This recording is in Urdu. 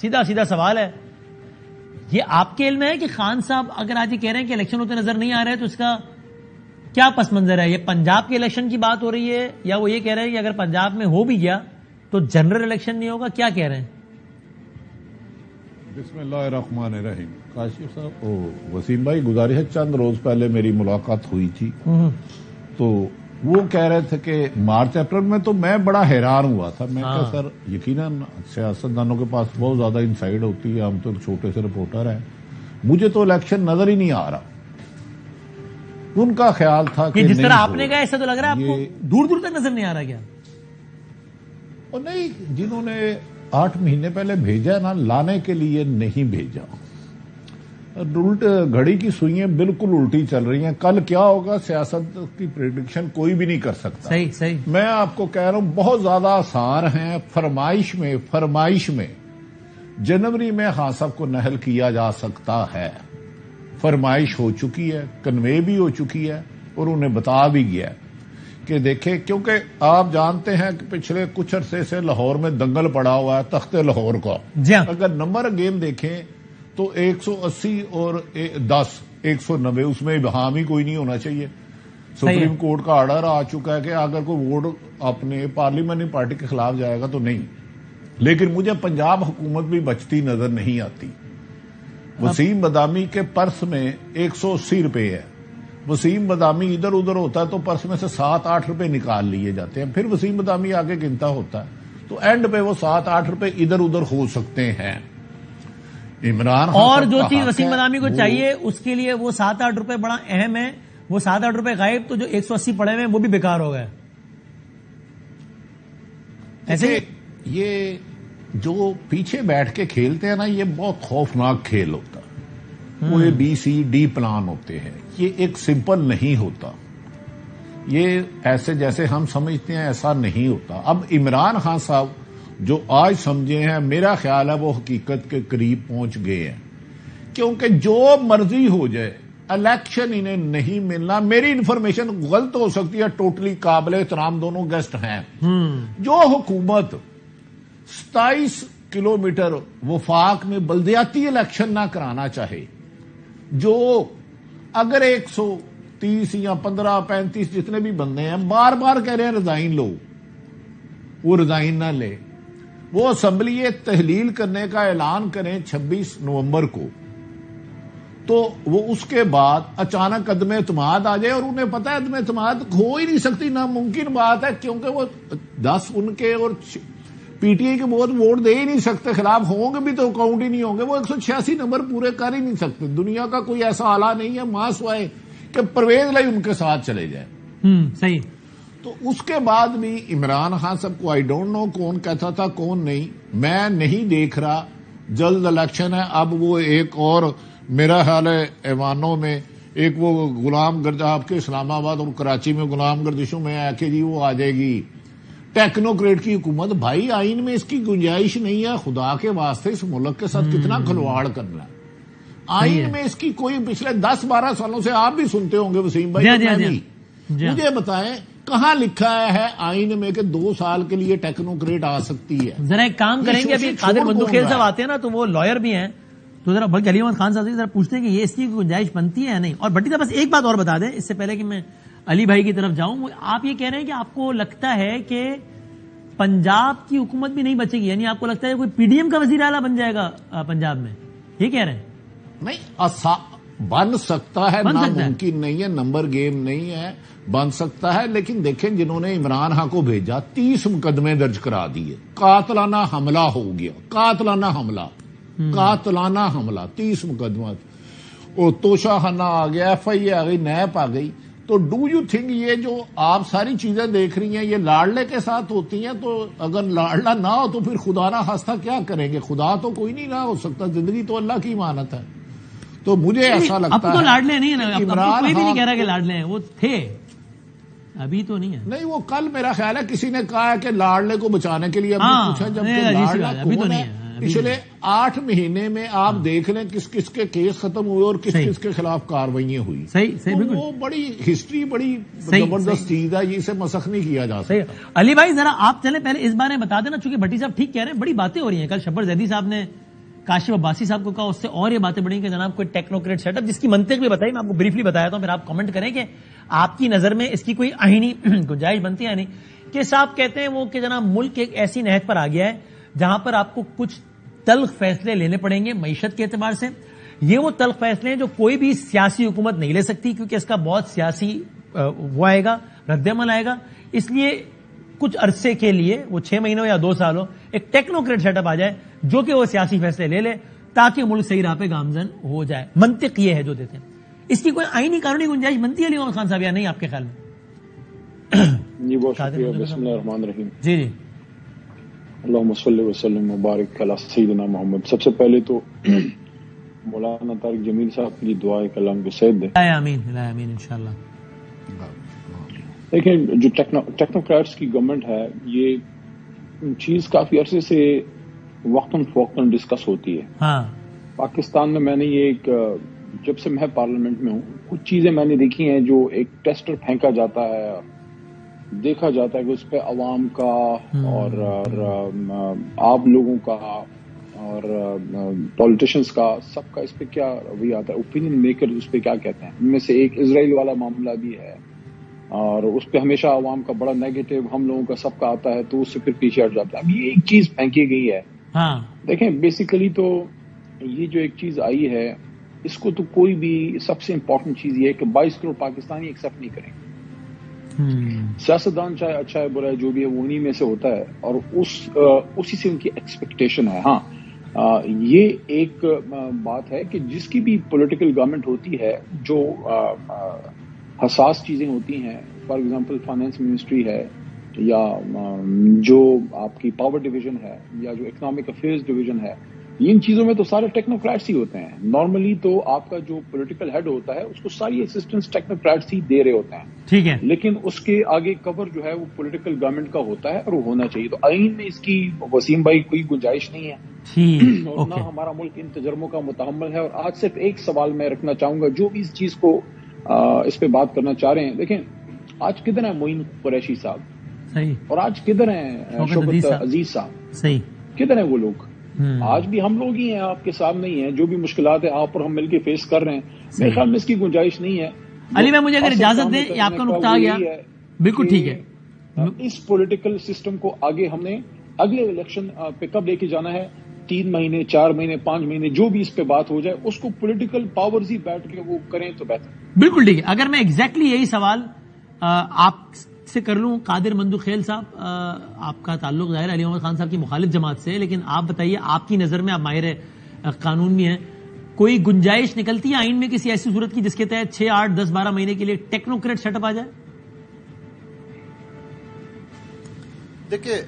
سیدھا سیدھا سوال ہے. یہ آپ کے علم ہے کہ خان صاحب اگر آج یہ کہہ رہے ہیں کہ الیکشن ہوتے نظر نہیں آ رہے تو اس کا کیا پس منظر ہے؟ یہ پنجاب کے الیکشن کی بات ہو رہی ہے یا وہ یہ کہہ رہے ہیں کہ اگر پنجاب میں ہو بھی گیا تو جنرل الیکشن نہیں ہوگا؟ کیا کہہ رہے ہیں؟ بسم اللہ الرحمن الرحیم. کاشف صاحب، وسیم بھائی، گزارش ہے، چند روز پہلے میری ملاقات ہوئی تھی تو وہ کہہ رہے تھے کہ مارچ اپریل میں، تو میں بڑا حیران ہوا تھا. میں کہا سر یقیناً سیاستدانوں کے پاس بہت زیادہ انسائیڈ ہوتی ہے، ہم تو چھوٹے سے رپورٹر ہیں، مجھے تو الیکشن نظر ہی نہیں آ رہا. ان کا خیال تھا کہ جس طرح آپ نے کہا ایسا تو لگ رہا ہے آپ کو دور دور تک نظر نہیں آ رہا کیا؟ اور نہیں، جنہوں نے 8 مہینے پہلے بھیجا نا، لانے کے لیے نہیں بھیجا. الٹ گھڑی کی سوئیاں بالکل الٹی چل رہی ہیں. کل کیا ہوگا سیاست کی پریڈکشن کوئی بھی نہیں کر سکتا. صحیح. میں آپ کو کہہ رہا ہوں بہت زیادہ آسان ہیں. فرمائش میں جنوری میں خان صاحب کو نہل کیا جا سکتا ہے. فرمائش ہو چکی ہے، کنوے بھی ہو چکی ہے اور انہیں بتا بھی گیا کہ دیکھیں، کیونکہ آپ جانتے ہیں کہ پچھلے کچھ عرصے سے لاہور میں دنگل پڑا ہوا ہے تخت لاہور کا. اگر نمبر گیم دیکھیں تو 180 اور 10 190، اس میں ابہام ہی کوئی نہیں ہونا چاہیے. سپریم کورٹ کا آرڈر آ چکا ہے کہ اگر کوئی ووٹ اپنے پارلیمنٹری پارٹی کے خلاف جائے گا تو نہیں. لیکن مجھے پنجاب حکومت بھی بچتی نظر نہیں آتی. وسیم بادامی کے پرس میں 180 روپے ہے. وسیم بادامی ادھر ادھر ہوتا ہے تو پرس میں سے 7-8 روپے نکال لیے جاتے ہیں. پھر وسیم بادامی آگے گنتا ہوتا ہے تو اینڈ پہ وہ 7-8 روپے ادھر ادھر ہو سکتے ہیں. عمران اور جو چیز وسیم بادامی کو چاہیے اس کے لیے وہ 7-8 روپے بڑا اہم ہے. وہ 7-8 روپے غائب تو جو 180 پڑے ہوئے وہ بھی بیکار ہو گئے. ایسے یہ جو پیچھے بیٹھ کے کھیلتے ہیں نا، یہ بہت خوفناک کھیل ہوتا ہے. وہ ABCD پلان ہوتے ہیں. یہ ایک سمپل نہیں ہوتا. یہ ایسے جیسے ہم سمجھتے ہیں ایسا نہیں ہوتا. اب عمران خان صاحب جو آج سمجھے ہیں، میرا خیال ہے وہ حقیقت کے قریب پہنچ گئے ہیں. کیونکہ جو مرضی ہو جائے الیکشن انہیں نہیں ملنا. میری انفارمیشن غلط ہو سکتی ہے، ٹوٹلی قابل احترام دونوں گیسٹ ہیں. جو حکومت 27 کلومیٹر وفاق میں بلدیاتی الیکشن نہ کرانا چاہے، جو اگر 130 یا 15-35 جتنے بھی بندے ہیں بار بار کہہ رہے ہیں ریزائن لو، وہ ریزائن نہ لے، وہ اسمبلی تحلیل کرنے کا اعلان کریں 26 نومبر کو، تو وہ اس کے بعد اچانک عدم اعتماد آ جائے. اور انہیں پتا ہے عدم اعتماد ہو ہی نہیں سکتی، ناممکن بات ہے، کیونکہ وہ 10 ان کے اور PTI کے بہت ووٹ دے ہی نہیں سکتے. خلاف ہوں گے بھی تو اکاؤنٹ ہی نہیں ہوں گے. وہ 186 نمبر پورے کر ہی نہیں سکتے. دنیا کا کوئی ایسا آلہ نہیں ہے ماں سوائے کہ پرویز لائی ان کے ساتھ چلے جائے. صحیح. تو اس کے بعد بھی عمران خان صاحب کو آئی ڈونٹ نو کون کہتا تھا کون نہیں، میں نہیں دیکھ رہا. جلد الیکشن ہے. اب وہ ایک اور میرا خیال ہے ایوانوں میں ایک وہ غلام گردش آپ کے اسلام آباد اور کراچی میں غلام گردشوں میں ہے کہ جی وہ آ جائے گی ٹیکنوکریٹ کی حکومت. بھائی آئین میں اس کی گنجائش نہیں ہے. خدا کے واسطے اس ملک کے ساتھ کتنا کھلواڑ کرنا ہے. آئین میں اس کی کوئی پچھلے 10-12 سالوں سے آپ بھی سنتے ہوں گے وسیم بھائی. مجھے بتائیں کہاں لکھا ہے آئین میں کہ 2 سال کے لیے ٹیکنوکریٹ آ سکتی ہے؟ ذرا ایک کام کریں گے، ابھی قادر بندوخیل صاحب آتے ہیں نا تو وہ لائر بھی ہیں، تو ذرا بلکہ علی احمد خان صاحب سے ذرا پوچھتے ہیں کہ یہ اس کی گنجائش بنتی ہے یا نہیں. اور بٹی صاحب بس ایک بات اور بتا دیں اس سے پہلے کہ میں علی بھائی کی طرف جاؤں. آپ یہ کہہ رہے ہیں کہ آپ کو لگتا ہے کہ پنجاب کی حکومت بھی نہیں بچے گی، یعنی آپ کو لگتا ہے کوئی PDM کا وزیر اعلیٰ بن جائے گا پنجاب میں، یہ کہہ رہے ہیں؟ نہیں، بن سکتا ہے، ناممکن نہیں ہے، نمبر گیم نہیں ہے، بن سکتا ہے. لیکن دیکھیں جنہوں نے عمران خان کو بھیجا 30 مقدمے درج کرا دیے. قاتلانہ حملہ ہو گیا، قاتلانہ حملہ 30 مقدمات. اور توشہ خانہ آ گیا، FI آ گئی، نیب آ گئی. تو ڈو یو تھنک یہ جو آپ ساری چیزیں دیکھ رہی ہیں یہ لاڑلے کے ساتھ ہوتی ہیں؟ تو اگر لاڑلا نہ ہو تو پھر خدا نہ خواستہ کیا کریں گے؟ خدا تو کوئی نہیں نہ ہو سکتا، زندگی تو اللہ کی امانت ہے. تو مجھے ایسا لگتا ہے اب تو لاڑلے نہیں ہے، کوئی بھی نہیں کہہ رہا کہ لاڑلے ہیں، وہ تھے، ابھی تو نہیں ہے. نہیں، وہ کل میرا خیال ہے کسی نے کہا ہے کہ لاڑلے کو بچانے کے لیے پوچھا، جب لاڑلا کون ہے. پچھلے 8 مہینے میں آپ دیکھ لیں کس کس کے کیس ختم ہوئے اور کس کس کے خلاف کاروائیاں ہوئی. وہ بڑی ہسٹری، بڑی زبردست چیز ہے، اسے مسخ نہیں کیا جا سکتا. علی بھائی ذرا آپ چلیں پہلے اس بارے میں بتا دینا، چونکہ بھٹی صاحب ٹھیک کہہ رہے ہیں، بڑی باتیں ہو رہی ہیں. کل شبر زیدی صاحب نے کاشف عباسی صاحب کو کہا اس سے اور یہ باتیں بڑھیں کہ جناب کوئی ٹیکنوکریٹ سیٹ اپ، جس کی منطق بھی بتائی، میں آپ کو بریفلی بتایا ہوں، پھر آپ کامنٹ کریں کہ آپ کی نظر میں اس کی کوئی آئینی گنجائش بنتی ہے نہیں. کہ صاحب کہتے ہیں وہ کہ جناب ملک ایک ایسی نہج پر آ گیا ہے جہاں پر آپ کو کچھ تلخ فیصلے لینے پڑیں گے معیشت کے اعتبار سے. یہ وہ تلخ فیصلے ہیں جو کوئی بھی سیاسی حکومت نہیں لے سکتی، کیونکہ اس کا بہت سیاسی وہ آئے گا، رد عمل آئے گا. اس لیے کچھ عرصے کے لیے، وہ 6 مہینوں یا 2 سالوں، ایک ٹیکنوکریٹ سیٹ اپ آ جائے جو کہ وہ سیاسی فیصلے لے لے تاکہ ملک صحیح راہ پہ گامزن ہو جائے. منطق یہ ہے جو دیتے ہیں. اس کی کوئی آئینی قانونی گنجائش بنتی ہے علی محمد خان صاحب یا نہیں آپ کے خیال میں؟ جی بہت شکریہ. بسم اللہ الرحمن الرحیم. جی جی. اللہم صلی وسلم مبارک علی سیدنا محمد. سب سے پہلے تو مولانا طارق جمیل صاحب کی دعا ہے کہ اللہ ان کو صحت دے. آمین آمین انشاءاللہ. دیکھیں جو ٹیکنوکریٹس کی گورنمنٹ ہے، یہ چیز کافی عرصے سے وقتاً فوقتاً ڈسکس ہوتی ہے. ہاں پاکستان میں نے یہ ایک، جب سے میں پارلیمنٹ میں ہوں، کچھ چیزیں میں نے دیکھی ہیں جو ایک ٹیسٹر پھینکا جاتا ہے، دیکھا جاتا ہے کہ اس پہ عوام کا اور عام لوگوں کا اور پولیٹیشنز کا، سب کا اس پہ کیا رویہ آتا ہے، اوپینین میکر اس پہ کیا کہتے ہیں. ان میں سے ایک اسرائیل والا معاملہ بھی ہے اور اس پہ ہمیشہ عوام کا بڑا نیگیٹو ہم لوگوں کا سب کا آتا ہے، تو اس سے پھر پیچھے ہٹ جاتا ہے. اب یہ ایک چیز پھینکی گئی ہے. ہاں دیکھیں بیسیکلی تو یہ جو ایک چیز آئی ہے، اس کو تو کوئی بھی، سب سے امپورٹنٹ چیز یہ ہے کہ 22 کروڑ پاکستانی ایکسیپٹ نہیں کریں گے. سیاستدان چاہے اچھا ہے برا ہے جو بھی ہے وہ انہی میں سے ہوتا ہے اور اسی سے ان کی ایکسپیکٹیشن ہے. ہاں یہ ایک بات ہے کہ جس کی بھی پولیٹیکل گورنمنٹ ہوتی ہے، جو حساس چیزیں ہوتی ہیں، فار ایگزامپل فائنانس منسٹری ہے یا جو آپ کی پاور ڈویژن ہے یا جو اکنامک افیئرز ڈویژن ہے، ان چیزوں میں تو سارے ٹیکنوکریٹس ہی ہوتے ہیں. نارملی تو آپ کا جو پولیٹیکل ہیڈ ہوتا ہے اس کو ساری اسسٹنس ٹیکنوکریٹس ہی دے رہے ہوتے ہیں. ٹھیک ہے. لیکن اس کے آگے کور جو ہے وہ پولیٹیکل گورنمنٹ کا ہوتا ہے اور وہ ہونا چاہیے. تو آئین میں اس کی، وسیم بھائی، کوئی گنجائش نہیں ہے اور نہ ہمارا ملک ان تجربوں کا متحمل ہے. اور آج صرف ایک سوال میں رکھنا چاہوں گا جو بھی اس چیز کو اس پہ بات کرنا چاہ رہے ہیں. دیکھیں آج کدھر ہیں معین قریشی صاحب، صحیح، اور آج کدھر ہیں شوکت عزیز صاحب، صحیح، کدھر ہیں وہ لوگ؟ آج بھی ہم لوگ ہی ہیں، آپ کے سامنے ہی ہیں. جو بھی مشکلات ہیں آپ اور ہم مل کے فیس کر رہے ہیں. میرے خیال میں اس کی گنجائش نہیں ہے. علی میں مجھے اگر اجازت دیں، یہ آپ کا نقطہ آ گیا، بالکل ٹھیک ہے. اس پولیٹیکل سسٹم کو آگے ہم نے اگلے الیکشن پہ کب لے کے جانا ہے؟ 3 مہینے، 4 مہینے، 5 مہینے، جو بھی اس پہ بات ہو جائے اس کو پولیٹیکل پاورز ہی بیٹھ کے وہ کریں تو بہتر. بالکل ٹھیک ہے. اگر میں ایگزیکٹلی یہی سوال آپ سے کر لوں، قادر مندوخیل صاحب، آپ کا تعلق ظاہر علی محمد خان صاحب کی مخالف جماعت سے، لیکن آپ بتائیے، آپ کی نظر میں، آپ ماہر قانون بھی ہیں، کوئی گنجائش نکلتی ہے آئین میں کسی ایسی صورت کی جس کے تحت 6، 8، 10، 12 مہینے کے لیے ٹیکنوکریٹ سیٹ اپ آ جائے؟ دیکھیے